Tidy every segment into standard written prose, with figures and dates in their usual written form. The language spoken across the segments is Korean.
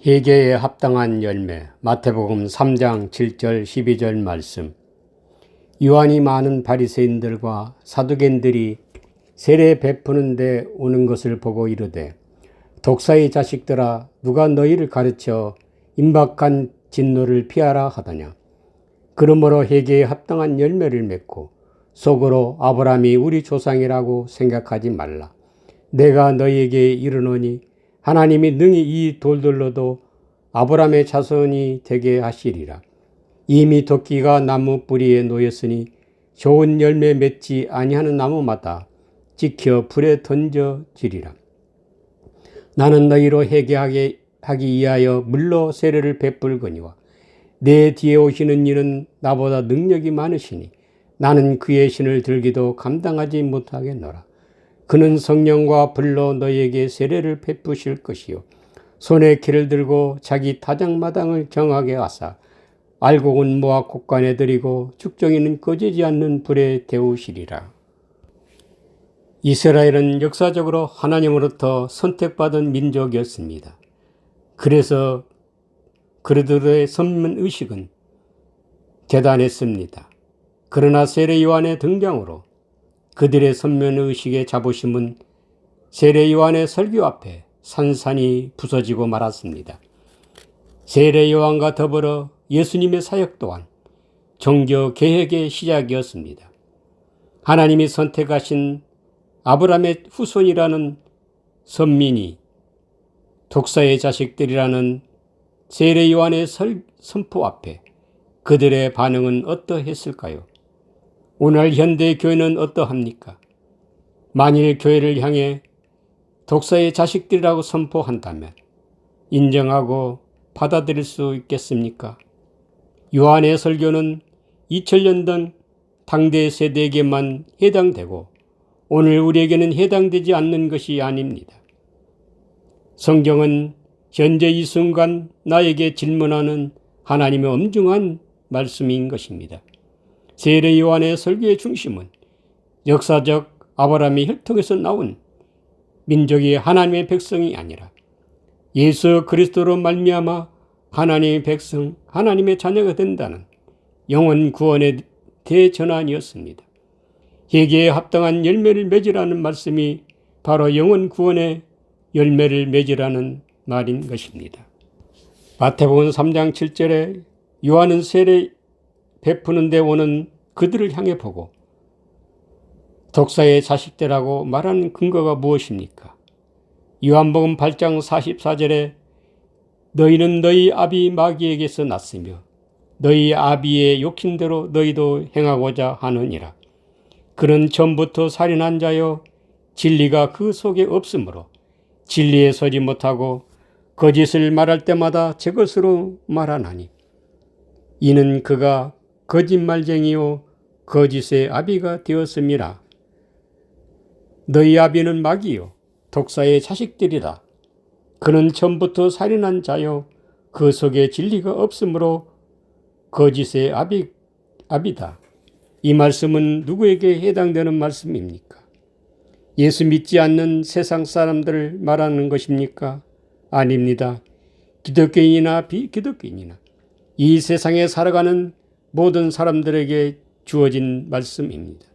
회개에 합당한 열매. 마태복음 3장 7절 12절 말씀. 유한이 많은 바리새인들과 사두개인들이 세례 베푸는 데 오는 것을 보고 이르되, 독사의 자식들아, 누가 너희를 가르쳐 임박한 진노를 피하라 하더냐. 그러므로 회개에 합당한 열매를 맺고 속으로 아브라함이 우리 조상이라고 생각하지 말라. 내가 너희에게 이르노니 하나님이 능히 이 돌들로도 아브라함의 자손이 되게 하시리라. 이미 도끼가 나무 뿌리에 놓였으니 좋은 열매 맺지 아니하는 나무마다 찍혀 불에 던져지리라. 나는 너희로 회개하게 하기 위하여 물로 세례를 베풀거니와 내 뒤에 오시는 이는 나보다 능력이 많으시니 나는 그의 신을 들기도 감당하지 못하겠노라. 그는 성령과 불로 너희에게 세례를 베푸실 것이요 손에 키를 들고 자기 타작마당을 정하게 하사 알곡은 모아 곡간에 들이고 죽정이는 꺼지지 않는 불에 데우시리라. 이스라엘은 역사적으로 하나님으로부터 선택받은 민족이었습니다. 그래서 그들의 선민의식은 대단했습니다. 그러나 세례 요한의 등장으로 그들의 선민의식의 자부심은 세례 요한의 설교 앞에 산산이 부서지고 말았습니다. 세례 요한과 더불어 예수님의 사역 또한 종교 개혁의 시작이었습니다. 하나님이 선택하신 아브라함의 후손이라는 선민이 독사의 자식들이라는 세례 요한의 선포 앞에 그들의 반응은 어떠했을까요? 오늘 현대 교회는 어떠합니까? 만일 교회를 향해 독사의 자식들이라고 선포한다면 인정하고 받아들일 수 있겠습니까? 요한의 설교는 2000년 전 당대 세대에게만 해당되고 오늘 우리에게는 해당되지 않는 것이 아닙니다. 성경은 현재 이 순간 나에게 질문하는 하나님의 엄중한 말씀인 것입니다. 세례 요한의 설교의 중심은 역사적 아브라함의 혈통에서 나온 민족이 하나님의 백성이 아니라 예수 그리스도로 말미암아 하나님의 백성, 하나님의 자녀가 된다는 영원 구원의 대전환이었습니다. 회개에 합당한 열매를 맺으라는 말씀이 바로 영원 구원의 열매를 맺으라는 말인 것입니다. 마태복음 3장 7절에 요한은 세례 베푸는 데 오는 그들을 향해 보고 독사의 자식들이라고 말하는 근거가 무엇입니까? 요한복음 8장 44절에 너희는 너희 아비 마귀에게서 났으며 너희 아비의 욕심대로 너희도 행하고자 하느니라. 그는 처음부터 살인한 자요 진리가 그 속에 없으므로 진리에 서지 못하고 거짓을 말할 때마다 제 것으로 말하나니 이는 그가 거짓말쟁이요 거짓의 아비가 되었음이라. 너희 아비는 마귀요 독사의 자식들이라. 그는 처음부터 살인한 자요 그 속에 진리가 없으므로 거짓의 아비다. 이 말씀은 누구에게 해당되는 말씀입니까? 예수 믿지 않는 세상 사람들을 말하는 것입니까? 아닙니다. 기독교인이나 비기독교인이나 이 세상에 살아가는 모든 사람들에게 주어진 말씀입니다.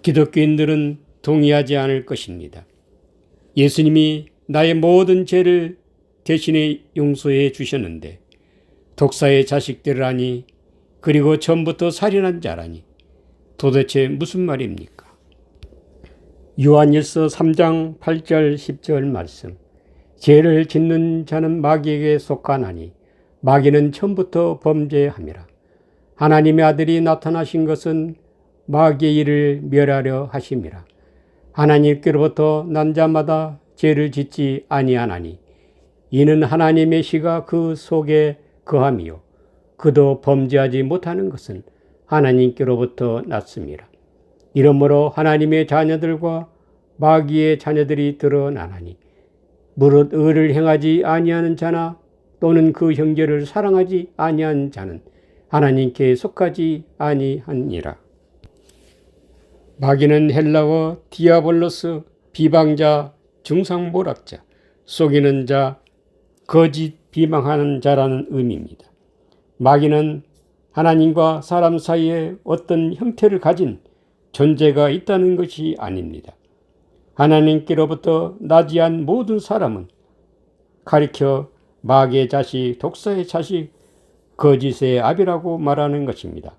기독교인들은 동의하지 않을 것입니다. 예수님이 나의 모든 죄를 대신에 용서해 주셨는데 독사의 자식들이라니 그리고 처음부터 살인한 자라니 도대체 무슨 말입니까? 요한일서 3장 8절 10절 말씀. 죄를 짓는 자는 마귀에게 속하나니 마귀는 처음부터 범죄함이라. 하나님의 아들이 나타나신 것은 마귀의 일을 멸하려 하심이라. 하나님께로부터 난 자마다 죄를 짓지 아니하나니 이는 하나님의 씨가 그 속에 거함이요 그도 범죄하지 못하는 것은 하나님께로부터 났습니다. 이러므로 하나님의 자녀들과 마귀의 자녀들이 드러나나니 무릇 의를 행하지 아니하는 자나 또는 그 형제를 사랑하지 아니한 자는 하나님께 속하지 아니하니라. 마귀는 헬라어 디아볼로스, 비방자, 중상모략자, 속이는 자, 거짓 비방하는 자라는 의미입니다. 마귀는 하나님과 사람 사이에 어떤 형태를 가진 존재가 있다는 것이 아닙니다. 하나님께로부터 나지한 모든 사람은 가리켜 마귀의 자식, 독사의 자식, 거짓의 아비라고 말하는 것입니다.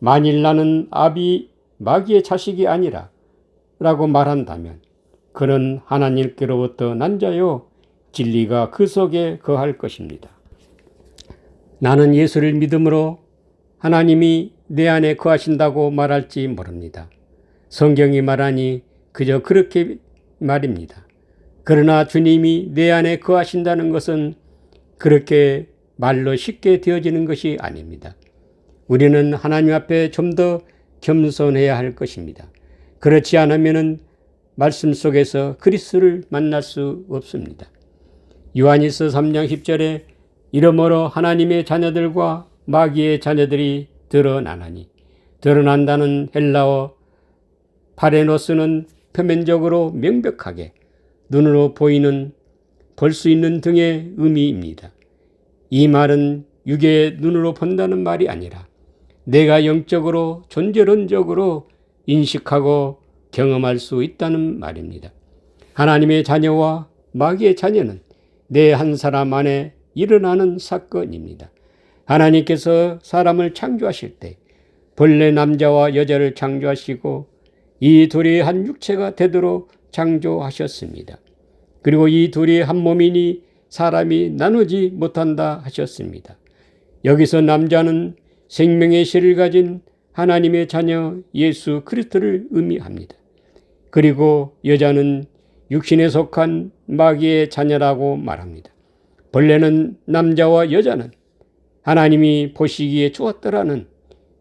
만일 나는 아비 마귀의 자식이 아니라 라고 말한다면 그는 하나님께로부터 난 자요 진리가 그 속에 거할 것입니다. 나는 예수를 믿음으로 하나님이 내 안에 거하신다고 말할지 모릅니다. 성경이 말하니 그저 그렇게 말입니다. 그러나 주님이 내 안에 거하신다는 것은 그렇게 말로 쉽게 되어지는 것이 아닙니다. 우리는 하나님 앞에 좀 더 겸손해야 할 것입니다. 그렇지 않으면 말씀 속에서 그리스도를 만날 수 없습니다. 요한일서 3장 10절에 이러므로 하나님의 자녀들과 마귀의 자녀들이 드러나나니, 드러난다는 헬라어 파레노스는 표면적으로 명백하게 눈으로 보이는 볼 수 있는 등의 의미입니다. 이 말은 육의 눈으로 본다는 말이 아니라 내가 영적으로 존재론적으로 인식하고 경험할 수 있다는 말입니다. 하나님의 자녀와 마귀의 자녀는 내 한 사람 안에 일어나는 사건입니다. 하나님께서 사람을 창조하실 때 본래 남자와 여자를 창조하시고 이 둘이 한 육체가 되도록 창조하셨습니다. 그리고 이 둘이 한 몸이니 사람이 나누지 못한다 하셨습니다. 여기서 남자는 생명의 실을 가진 하나님의 자녀 예수 그리스도를 의미합니다. 그리고 여자는 육신에 속한 마귀의 자녀라고 말합니다. 본래는 남자와 여자는 하나님이 보시기에 좋았더라는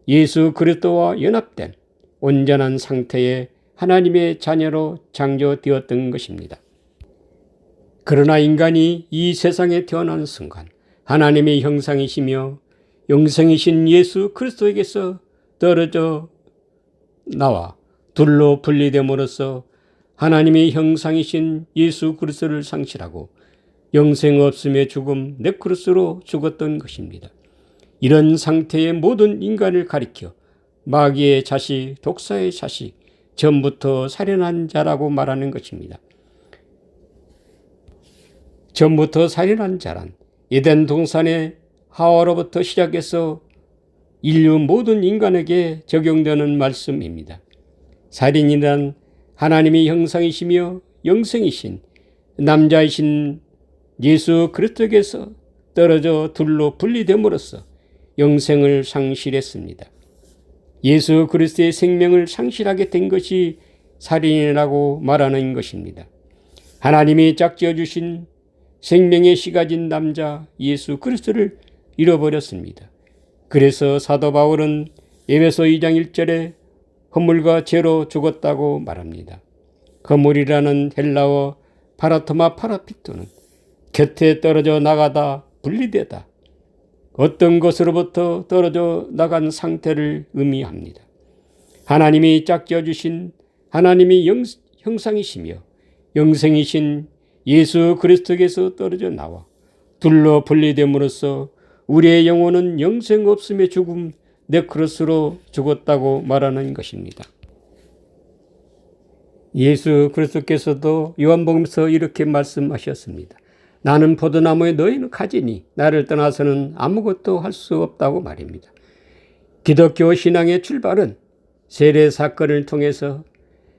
예수 그리스도와 연합된 온전한 상태의 하나님의 자녀로 창조되었던 것입니다. 그러나 인간이 이 세상에 태어나는 순간 하나님의 형상이시며 영생이신 예수 그리스도에게서 떨어져 나와 둘로 분리됨으로써 하나님의 형상이신 예수 그리스도를 상실하고 영생 없음의 죽음 네크로스로 죽었던 것입니다. 이런 상태의 모든 인간을 가리켜 마귀의 자식, 독사의 자식, 전부터 살인한 자라고 말하는 것입니다. 전부터 살인한 자란 에덴 동산의 하와로부터 시작해서 인류 모든 인간에게 적용되는 말씀입니다. 살인이란 하나님의 형상이시며 영생이신 남자이신 예수 그리스도에게서 떨어져 둘로 분리됨으로써 영생을 상실했습니다. 예수 그리스도의 생명을 상실하게 된 것이 살인이라고 말하는 것입니다. 하나님이 짝지어 주신 생명의 씨 가진 남자 예수 그리스도를 잃어버렸습니다. 그래서 사도 바울은 에베소 2장 1절에 허물과 죄로 죽었다고 말합니다. 허물이라는 헬라어 파라토마 파라피토는 곁에 떨어져 나가다 분리되다, 어떤 것으로부터 떨어져 나간 상태를 의미합니다. 하나님이 짝지어 주신 하나님의 형상이시며 영생이신 예수 그리스도에게서 떨어져 나와 둘로 분리됨으로써 우리의 영혼은 영생 없음의 죽음 네크로스로 죽었다고 말하는 것입니다. 예수 그리스도께서도 요한복음에서 이렇게 말씀하셨습니다. 나는 포도나무에 너희는 가지니 나를 떠나서는 아무것도 할 수 없다고 말입니다. 기독교 신앙의 출발은 세례 사건을 통해서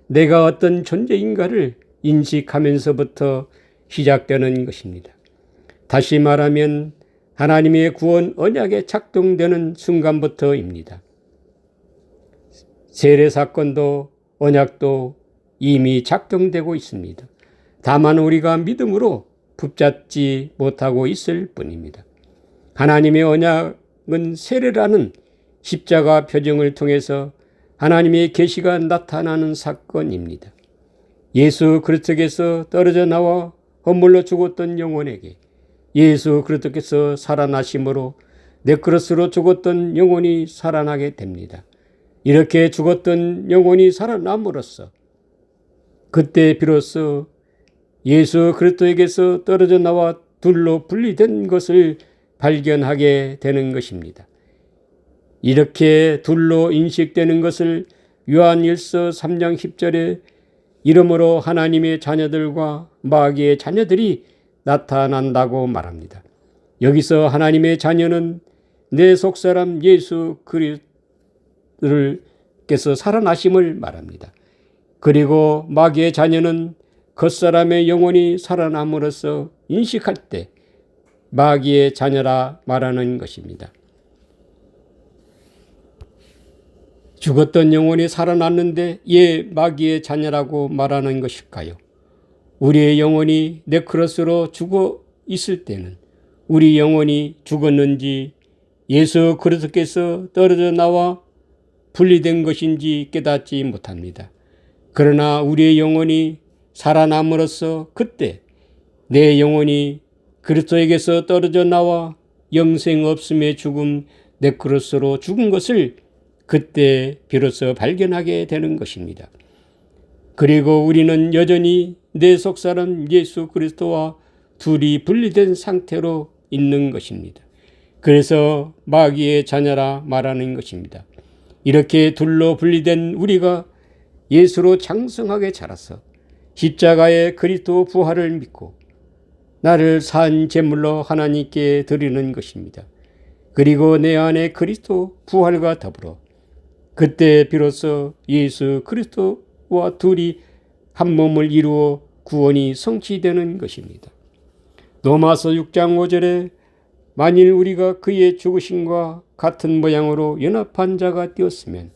내가 어떤 존재인가를 인식하면서부터 시작되는 것입니다. 다시 말하면 하나님의 구원 언약에 작동되는 순간부터입니다. 세례 사건도 언약도 이미 작동되고 있습니다. 다만 우리가 믿음으로 붙잡지 못하고 있을 뿐입니다. 하나님의 언약은 세례라는 십자가 표정을 통해서 하나님의 계시가 나타나는 사건입니다. 예수 그리스도께서 떨어져 나와 허물로 죽었던 영혼에게 예수 그리스도께서 살아나심으로 네크로스로 죽었던 영혼이 살아나게 됩니다. 이렇게 죽었던 영혼이 살아남으로써 그때 비로소 예수 그리스도에게서 떨어져 나와 둘로 분리된 것을 발견하게 되는 것입니다. 이렇게 둘로 인식되는 것을 요한일서 3장 10절에 이러므로 하나님의 자녀들과 마귀의 자녀들이 나타난다고 말합니다. 여기서 하나님의 자녀는 내 속사람 예수 그리스도께서 살아나심을 말합니다. 그리고 마귀의 자녀는 겉사람의 영혼이 살아남으로써 인식할 때 마귀의 자녀라 말하는 것입니다. 죽었던 영혼이 살아났는데 왜 마귀의 자녀라고 말하는 것일까요? 우리의 영혼이 네크로스로 죽어 있을 때는 우리 영혼이 죽었는지 예수 그리스도께서 떨어져 나와 분리된 것인지 깨닫지 못합니다. 그러나 우리의 영혼이 살아남으로써 그때 내 영혼이 그리스도에게서 떨어져 나와 영생 없음의 죽음 네크로스로 죽은 것을 그때 비로소 발견하게 되는 것입니다. 그리고 우리는 여전히 내 속사람 예수 그리스도와 둘이 분리된 상태로 있는 것입니다. 그래서 마귀의 자녀라 말하는 것입니다. 이렇게 둘로 분리된 우리가 예수로 장성하게 자라서 십자가의 그리스도 부활을 믿고 나를 산 제물로 하나님께 드리는 것입니다. 그리고 내 안에 그리스도 부활과 더불어 그때 비로소 예수 그리스도와 둘이 한 몸을 이루어 구원이 성취되는 것입니다. 로마서 6장 5절에 만일 우리가 그의 죽으심과 같은 모양으로 연합한 자가 되었으면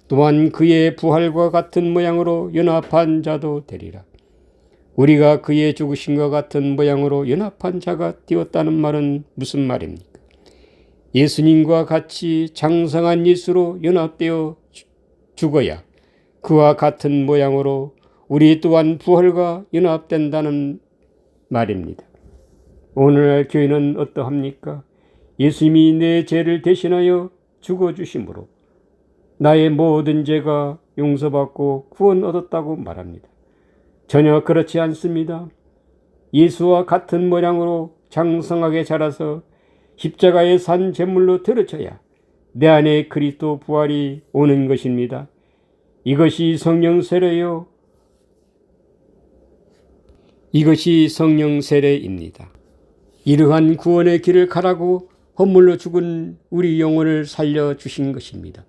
또한 그의 부활과 같은 모양으로 연합한 자도 되리라. 우리가 그의 죽으심과 같은 모양으로 연합한 자가 되었다는 말은 무슨 말입니까? 예수님과 같이 장성한 예수로 연합되어 죽어야 그와 같은 모양으로 우리 또한 부활과 연합된다는 말입니다. 오늘날 교회는 어떠합니까? 예수님이 내 죄를 대신하여 죽어주심으로 나의 모든 죄가 용서받고 구원 얻었다고 말합니다. 전혀 그렇지 않습니다. 예수와 같은 모양으로 장성하게 자라서 십자가의 산 제물로 들어져야 내 안에 그리스도 부활이 오는 것입니다. 이것이 성령 세례요. 이것이 성령 세례입니다. 이러한 구원의 길을 가라고 허물로 죽은 우리 영혼을 살려주신 것입니다.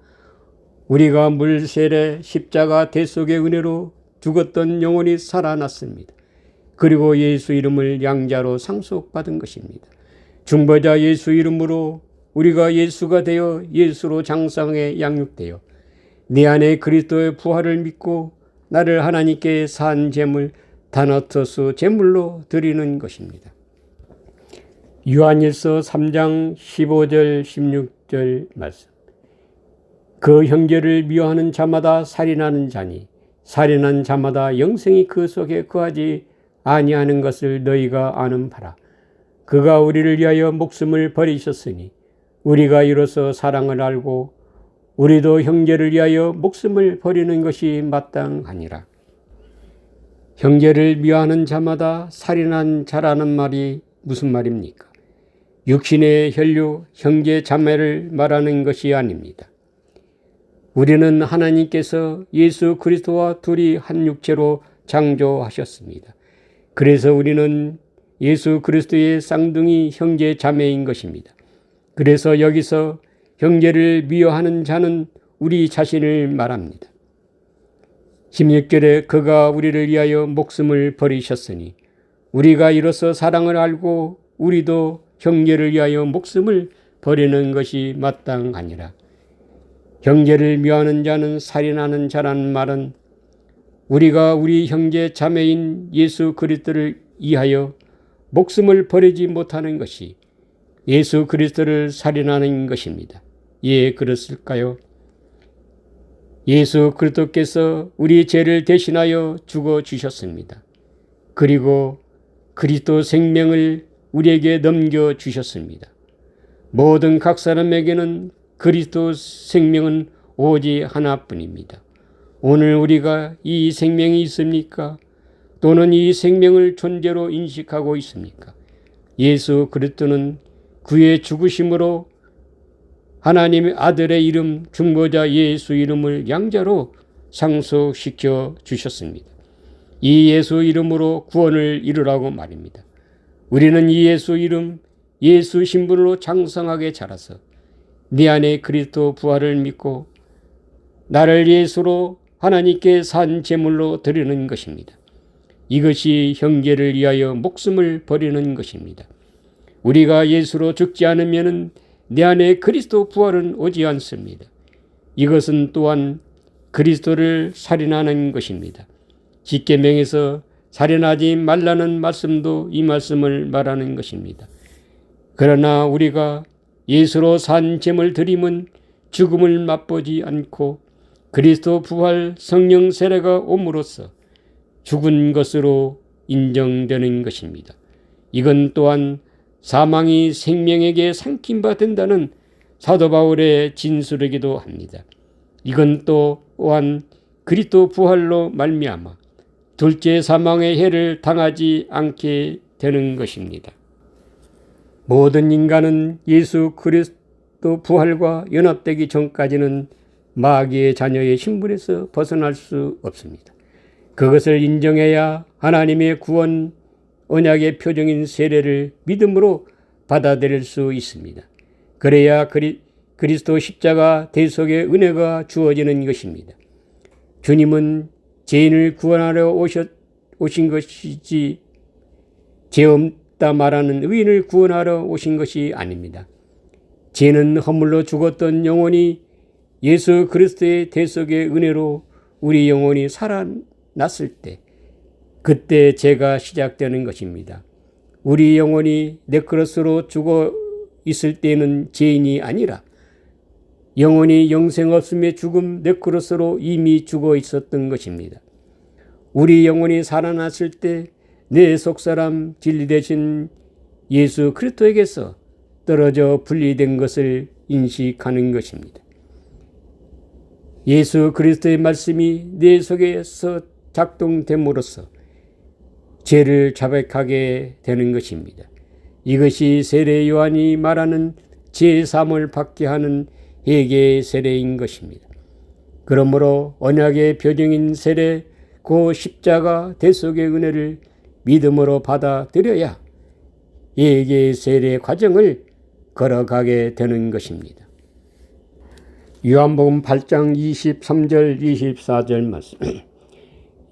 우리가 물세례 십자가 대속의 은혜로 죽었던 영혼이 살아났습니다. 그리고 예수 이름을 양자로 상속받은 것입니다. 중보자 예수 이름으로 우리가 예수가 되어 예수로 장성에 양육되어 내 안에 그리스도의 부활을 믿고 나를 하나님께 산 제물 다나토스 제물로 드리는 것입니다. 요한일서 3장 15절 16절 말씀. 그 형제를 미워하는 자마다 살인하는 자니 살인한 자마다 영생이 그 속에 거하지 아니하는 것을 너희가 아는 바라. 그가 우리를 위하여 목숨을 버리셨으니 우리가 이로써 사랑을 알고 우리도 형제를 위하여 목숨을 버리는 것이 마땅하니라. 형제를 미워하는 자마다 살인한 자라는 말이 무슨 말입니까? 육신의 혈육, 형제 자매를 말하는 것이 아닙니다. 우리는 하나님께서 예수 그리스도와 둘이 한 육체로 창조하셨습니다. 그래서 우리는 예수 그리스도의 쌍둥이 형제 자매인 것입니다. 그래서 여기서 형제를 미워하는 자는 우리 자신을 말합니다. 16절에 그가 우리를 위하여 목숨을 버리셨으니 우리가 이로써 사랑을 알고 우리도 형제를 위하여 목숨을 버리는 것이 마땅하니라. 형제를 미워하는 자는 살인하는 자라는 말은 우리가 우리 형제 자매인 예수 그리스도를 위하여 목숨을 버리지 못하는 것이 예수 그리스도를 살인하는 것입니다. 예, 그렇을까요? 예수 그리스도께서 우리 죄를 대신하여 죽어주셨습니다. 그리고 그리스도 생명을 우리에게 넘겨주셨습니다. 모든 각 사람에게는 그리스도 생명은 오직 하나뿐입니다. 오늘 우리가 이 생명이 있습니까? 또는 이 생명을 존재로 인식하고 있습니까? 예수 그리스도는 그의 죽으심으로 하나님의 아들의 이름 중보자 예수 이름을 양자로 상속시켜 주셨습니다. 이 예수 이름으로 구원을 이루라고 말입니다. 우리는 이 예수 이름, 예수 신분으로 장성하게 자라서 네 안에 그리스도 부활을 믿고 나를 예수로 하나님께 산 제물로 드리는 것입니다. 이것이 형제를 위하여 목숨을 버리는 것입니다. 우리가 예수로 죽지 않으면 내 안에 그리스도 부활은 오지 않습니다. 이것은 또한 그리스도를 살인하는 것입니다. 십계명에서 살인하지 말라는 말씀도 이 말씀을 말하는 것입니다. 그러나 우리가 예수로 산 제물 드림은 죽음을 맛보지 않고 그리스도 부활 성령 세례가 옴으로써 죽은 것으로 인정되는 것입니다. 이건 또한 사망이 생명에게 삼킨 바 된다는 사도 바울의 진술이기도 합니다. 이건 또한 그리스도 부활로 말미암아 둘째 사망의 해를 당하지 않게 되는 것입니다. 모든 인간은 예수 그리스도 부활과 연합되기 전까지는 마귀의 자녀의 신분에서 벗어날 수 없습니다. 그것을 인정해야 하나님의 구원 언약의 표정인 세례를 믿음으로 받아들일 수 있습니다. 그래야 그리스도 십자가 대속의 은혜가 주어지는 것입니다. 주님은 죄인을 구원하러 오신 것이지 죄 없다 말하는 의인을 구원하러 오신 것이 아닙니다. 죄는 허물로 죽었던 영혼이 예수 그리스도의 대속의 은혜로 우리 영혼이 살아났을 때 그때 죄가 시작되는 것입니다. 우리 영혼이 네크로스로 죽어 있을 때는 죄인이 아니라 영혼이 영생 없음의 죽음 네크로스로 이미 죽어 있었던 것입니다. 우리 영혼이 살아났을 때 내 속사람 진리 되신 예수 그리스도에게서 떨어져 분리된 것을 인식하는 것입니다. 예수 그리스도의 말씀이 내 속에서 작동됨으로써 죄를 자백하게 되는 것입니다. 이것이 세례 요한이 말하는 죄 사함을 받게 하는 회개의 세례인 것입니다. 그러므로 언약의 표정인 세례, 그 십자가 대속의 은혜를 믿음으로 받아들여야 회개의 세례 과정을 걸어가게 되는 것입니다. 요한복음 8장 23절 24절 말씀.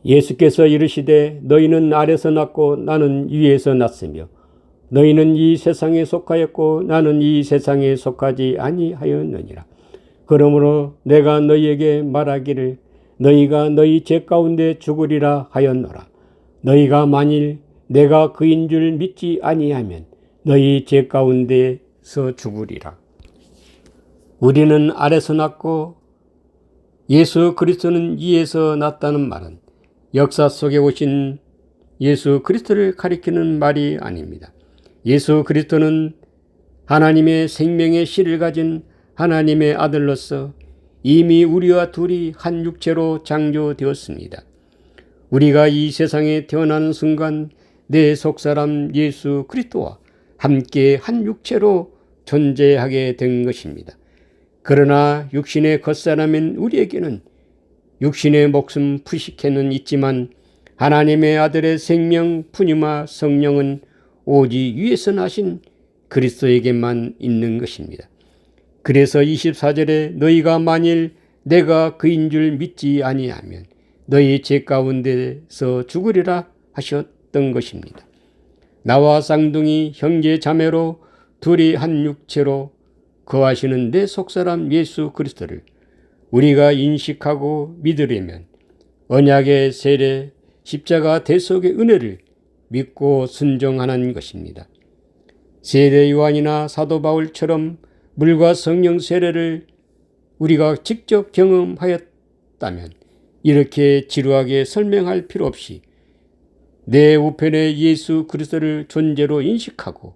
예수께서 이르시되 너희는 아래서 났고 나는 위에서 났으며 너희는 이 세상에 속하였고 나는 이 세상에 속하지 아니하였느니라. 그러므로 내가 너희에게 말하기를 너희가 너희 죄 가운데 죽으리라 하였노라. 너희가 만일 내가 그인 줄 믿지 아니하면 너희 죄 가운데서 죽으리라. 우리는 아래서 났고 예수 그리스도는 위에서 났다는 말은 역사 속에 오신 예수 그리스도를 가리키는 말이 아닙니다. 예수 그리스도는 하나님의 생명의 실을 가진 하나님의 아들로서 이미 우리와 둘이 한 육체로 창조되었습니다. 우리가 이 세상에 태어나는 순간 내 속사람 예수 그리스도와 함께 한 육체로 존재하게 된 것입니다. 그러나 육신의 겉사람인 우리에게는 육신의 목숨 푸시케는 있지만 하나님의 아들의 생명 푸니마 성령은 오직 위에서 나신 그리스도에게만 있는 것입니다. 그래서 24절에 너희가 만일 내가 그인 줄 믿지 아니하면 너희 죄 가운데서 죽으리라 하셨던 것입니다. 나와 쌍둥이 형제 자매로 둘이 한 육체로 거하시는 내 속사람 예수 그리스도를 우리가 인식하고 믿으려면 언약의 세례, 십자가 대속의 은혜를 믿고 순종하는 것입니다. 세례 요한이나 사도 바울처럼 물과 성령 세례를 우리가 직접 경험하였다면 이렇게 지루하게 설명할 필요 없이 내 우편에 예수 그리스도를 존재로 인식하고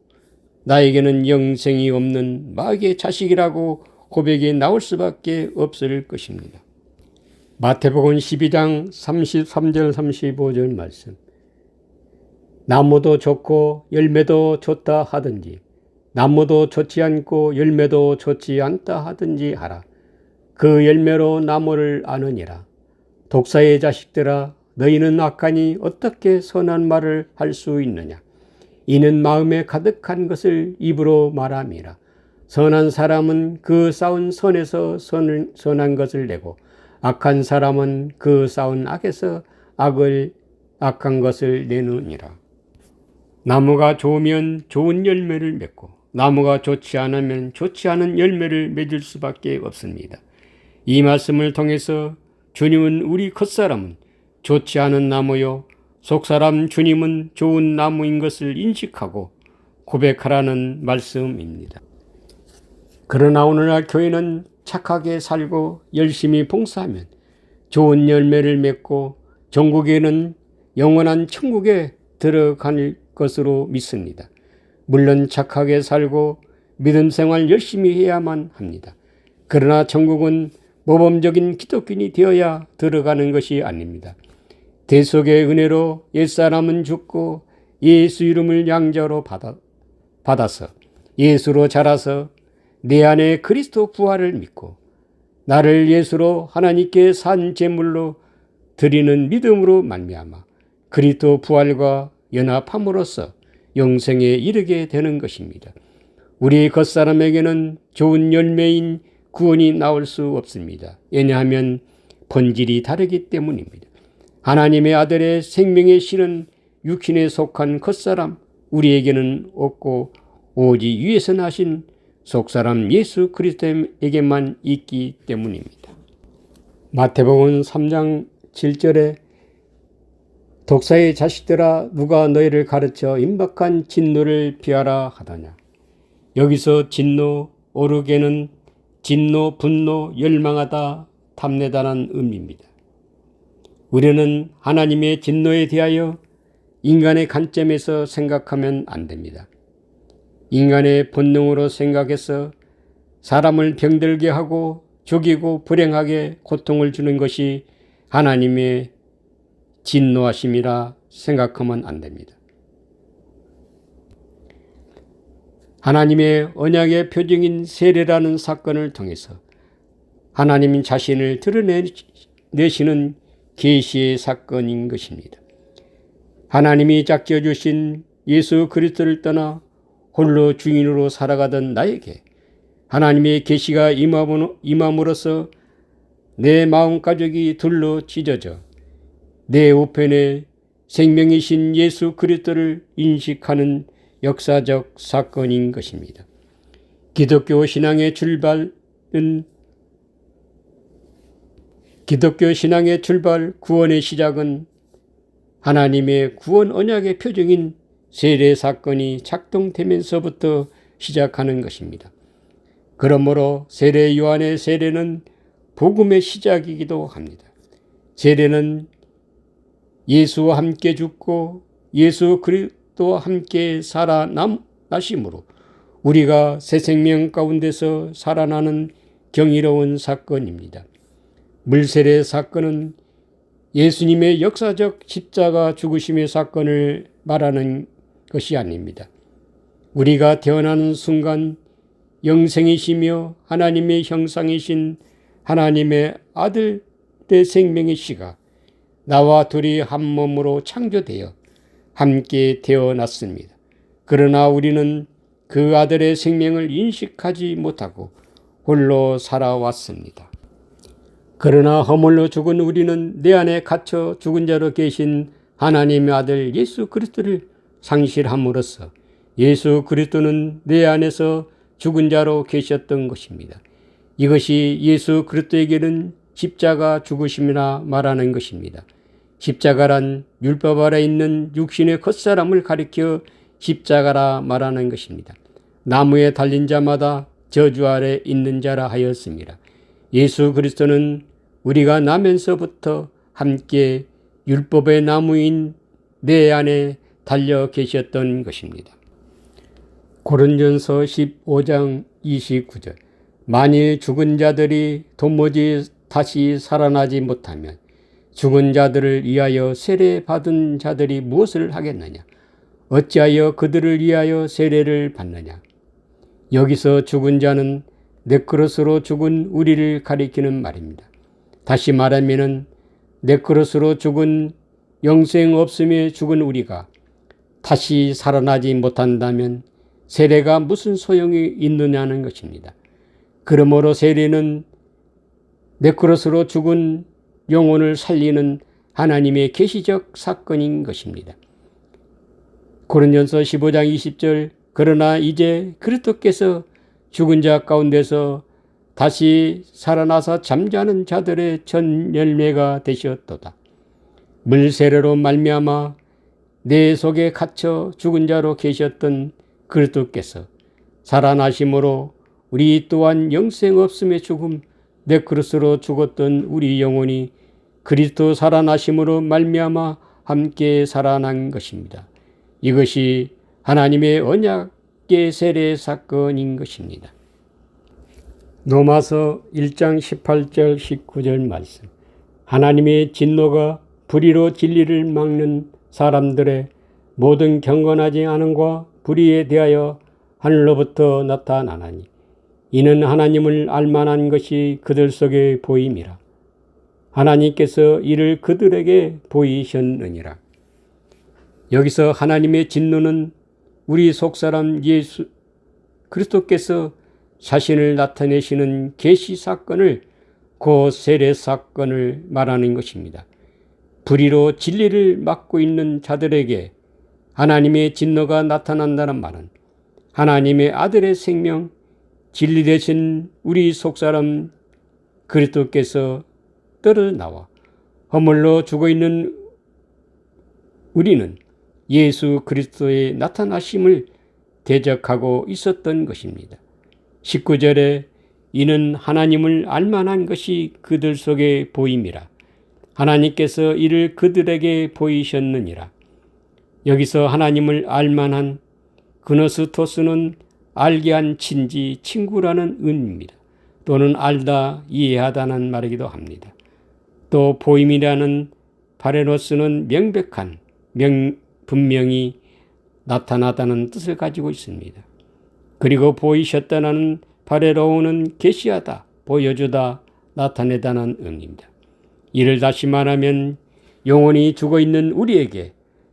나에게는 영생이 없는 마귀의 자식이라고 고백이 나올 수밖에 없을 것입니다. 마태복음 12장 33절 35절 말씀. 나무도 좋고 열매도 좋다 하든지 나무도 좋지 않고 열매도 좋지 않다 하든지 하라. 그 열매로 나무를 아느니라. 독사의 자식들아, 너희는 악하니 어떻게 선한 말을 할 수 있느냐. 이는 마음에 가득한 것을 입으로 말함이라. 선한 사람은 그 쌓은 선에서 선한 것을 내고 악한 사람은 그 쌓은 악에서 악한 것을 내느니라. 나무가 좋으면 좋은 열매를 맺고 나무가 좋지 않으면 좋지 않은 열매를 맺을 수밖에 없습니다. 이 말씀을 통해서 주님은 우리 겉사람은 좋지 않은 나무요 속사람 주님은 좋은 나무인 것을 인식하고 고백하라는 말씀입니다. 그러나 오늘날 교회는 착하게 살고 열심히 봉사하면 좋은 열매를 맺고 종국에는 영원한 천국에 들어갈 것으로 믿습니다. 물론 착하게 살고 믿음 생활 열심히 해야만 합니다. 그러나 천국은 모범적인 기독인이 되어야 들어가는 것이 아닙니다. 대속의 은혜로 옛사람은 죽고 예수 이름을 양자로 받아서 예수로 자라서 내 안에 그리스도 부활을 믿고 나를 예수로 하나님께 산 제물로 드리는 믿음으로 말미암아 그리스도 부활과 연합함으로써 영생에 이르게 되는 것입니다. 우리 겉사람에게는 좋은 열매인 구원이 나올 수 없습니다. 왜냐하면 본질이 다르기 때문입니다. 하나님의 아들의 생명의 실은 육신에 속한 겉사람 우리에게는 없고 오직 위에서 나신 속사람 예수 그리스도에게만 있기 때문입니다. 마태복음 3장 7절에 독사의 자식들아 누가 너희를 가르쳐 임박한 진노를 피하라 하더냐. 여기서 진노, 오르게는 진노, 분노, 열망하다, 탐내다라는 의미입니다. 우리는 하나님의 진노에 대하여 인간의 관점에서 생각하면 안 됩니다. 인간의 본능으로 생각해서 사람을 병들게 하고 죽이고 불행하게 고통을 주는 것이 하나님의 진노하심이라 생각하면 안 됩니다. 하나님의 언약의 표징인 세례라는 사건을 통해서 하나님 자신을 드러내시는 계시의 사건인 것입니다. 하나님이 짝지어 주신 예수 그리스도를 떠나 홀로 주인으로 살아가던 나에게 하나님의 계시가 임함으로써 내 마음가족이 둘로 찢어져 내 우편에 생명이신 예수 그리스도를 인식하는 역사적 사건인 것입니다. 기독교 신앙의 출발, 구원의 시작은 하나님의 구원 언약의 표징인 세례 사건이 작동되면서부터 시작하는 것입니다. 그러므로 세례 요한의 세례는 복음의 시작이기도 합니다. 세례는 예수와 함께 죽고 예수 그리스도와 함께 살아나심으로 우리가 새 생명 가운데서 살아나는 경이로운 사건입니다. 물세례 사건은 예수님의 역사적 십자가 죽으심의 사건을 말하는 것이 아닙니다. 우리가 태어나는 순간 영생이시며 하나님의 형상이신 하나님의 아들의 생명의 씨가 나와 둘이 한 몸으로 창조되어 함께 태어났습니다. 그러나 우리는 그 아들의 생명을 인식하지 못하고 홀로 살아왔습니다. 그러나 허물로 죽은 우리는 내 안에 갇혀 죽은 자로 계신 하나님의 아들 예수 그리스도를 상실함으로써 예수 그리스도는 내 안에서 죽은 자로 계셨던 것입니다. 이것이 예수 그리스도에게는 십자가 죽으심이라 말하는 것입니다. 십자가란 율법 아래 있는 육신의 겉사람을 가리켜 십자가라 말하는 것입니다. 나무에 달린 자마다 저주 아래 있는 자라 하였습니다. 예수 그리스도는 우리가 나면서부터 함께 율법의 나무인 내 안에 달려 계셨던 것입니다. 고린전서 15장 29절 만일 죽은 자들이 도무지 다시 살아나지 못하면 죽은 자들을 위하여 세례 받은 자들이 무엇을 하겠느냐. 어찌하여 그들을 위하여 세례를 받느냐. 여기서 죽은 자는 네크로스로 죽은 우리를 가리키는 말입니다. 다시 말하면은 네크로스로 죽은 영생 없음에 죽은 우리가 다시 살아나지 못한다면 세례가 무슨 소용이 있느냐는 것입니다. 그러므로 세례는 네크로스로 죽은 영혼을 살리는 하나님의 계시적 사건인 것입니다. 고린도전서 15장 20절 그러나 이제 그리스도께서 죽은 자 가운데서 다시 살아나서 잠자는 자들의 전 열매가 되셨도다. 물세례로 말미암아 내 속에 갇혀 죽은 자로 계셨던 그리스도께서 살아나심으로 우리 또한 영생 없음의 죽음 네크로스로 죽었던 우리 영혼이 그리스도 살아나심으로 말미암아 함께 살아난 것입니다. 이것이 하나님의 언약의 세례 사건인 것입니다. 로마서 1장 18절 19절 말씀. 하나님의 진노가 불의로 진리를 막는 사람들의 모든 경건하지 않음과 불의에 대하여 하늘로부터 나타나나니 이는 하나님을 알만한 것이 그들 속에 보임이라. 하나님께서 이를 그들에게 보이셨느니라. 여기서 하나님의 진노는 우리 속사람 예수 그리스도께서 자신을 나타내시는 계시 사건을 그 세례 사건을 말하는 것입니다. 불의로 진리를 막고 있는 자들에게 하나님의 진노가 나타난다는 말은 하나님의 아들의 생명 진리 되신 우리 속사람 그리스도께서 떨어져 나와 허물로 죽어있는 우리는 예수 그리스도의 나타나심을 대적하고 있었던 것입니다. 19절에 이는 하나님을 알만한 것이 그들 속에 보임이라. 하나님께서 이를 그들에게 보이셨느니라. 여기서 하나님을 알만한 그노스토스는 알게 한 친지, 친구라는 의미입니다. 또는 알다, 이해하다는 말이기도 합니다. 또 보임이라는 파레노스는 명백한, 분명히 나타나다는 뜻을 가지고 있습니다. 그리고 보이셨다는 파레로우는 계시하다, 보여주다, 나타내다는 의미입니다. 이를 다시 말하면 영혼이 죽어있는 우리에게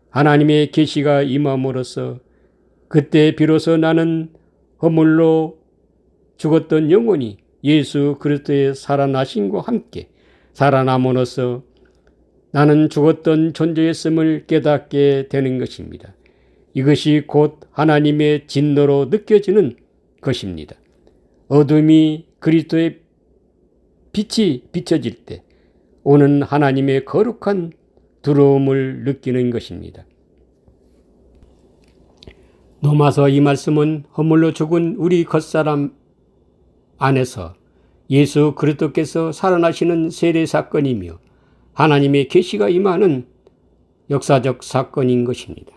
하나님의 계시가 임함으로써 그때 비로소 나는 허물로 죽었던 영혼이 예수 그리스도의 살아나심과 함께 살아남으로써 나는 죽었던 존재였음을 깨닫게 되는 것입니다. 이것이 곧 하나님의 진노로 느껴지는 것입니다. 어둠이 그리스도의 빛이 비춰질 때 오는 하나님의 거룩한 두려움을 느끼는 것입니다. 로마서 이 말씀은 허물로 죽은 우리 겉사람 안에서 예수 그리스도께서 살아나시는 세례 사건이며 하나님의 계시가 임하는 역사적 사건인 것입니다.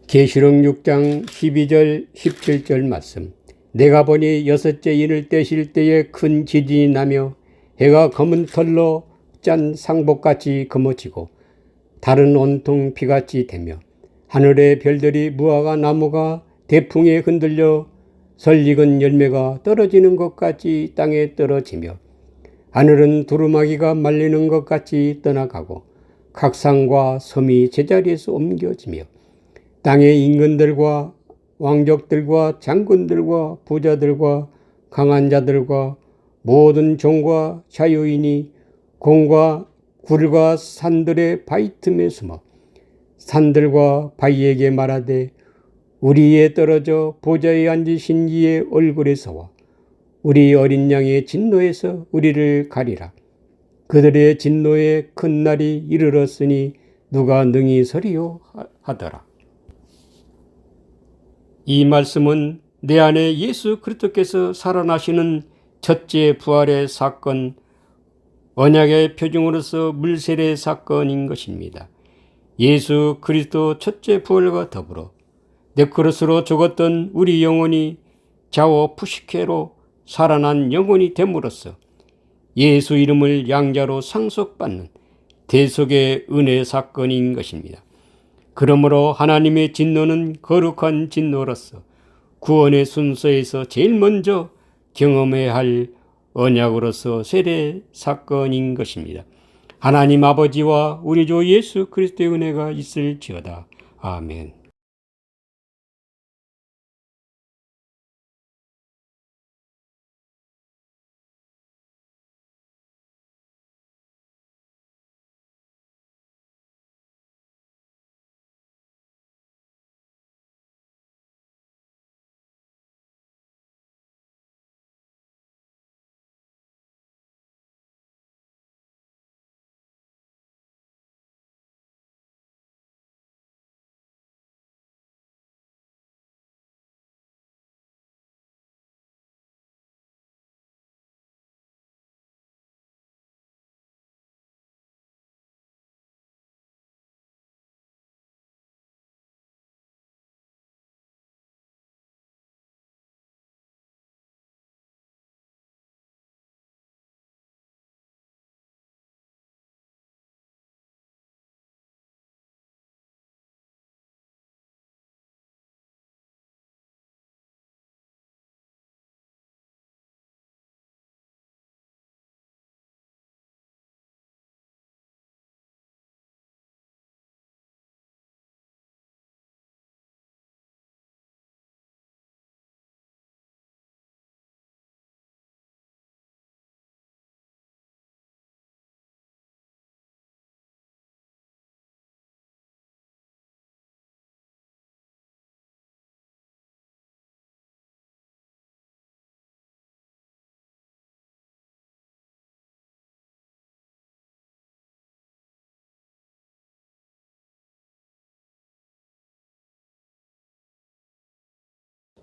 계시록 6장 12절 17절 말씀. 내가 보니 여섯째 인을 떼실 때에 큰 지진이 나며 해가 검은 털로 짠 상복같이 검어지고 달은 온통 피같이 되며 하늘의 별들이 무화과 나무가 대풍에 흔들려 설익은 열매가 떨어지는 것 같이 땅에 떨어지며 하늘은 두루마기가 말리는 것 같이 떠나가고 각 산과 섬이 제자리에서 옮겨지며 땅의 임금들과 왕족들과 장군들과 부자들과 강한 자들과 모든 종과 자유인이 공과 굴과 산들의 바위 틈에 숨어 산들과 바위에게 말하되 우리에 떨어져 보좌에 앉으신 이의 얼굴에서와 우리 어린 양의 진노에서 우리를 가리라. 그들의 진노의 큰 날이 이르렀으니 누가 능히 서리요 하더라. 이 말씀은 내 안에 예수 그리스도께서 살아나시는 첫째 부활의 사건, 언약의 표징으로서 물세례 사건인 것입니다. 예수 그리스도 첫째 부활과 더불어 네크로스로 죽었던 우리 영혼이 좌우 푸시케로 살아난 영혼이 됨으로써 예수 이름을 양자로 상속받는 대속의 은혜 사건인 것입니다. 그러므로 하나님의 진노는 거룩한 진노로서 구원의 순서에서 제일 먼저 경험해야 할 언약으로서 세례 사건인 것입니다. 하나님 아버지와 우리 주 예수 그리스도의 은혜가 있을지어다. 아멘.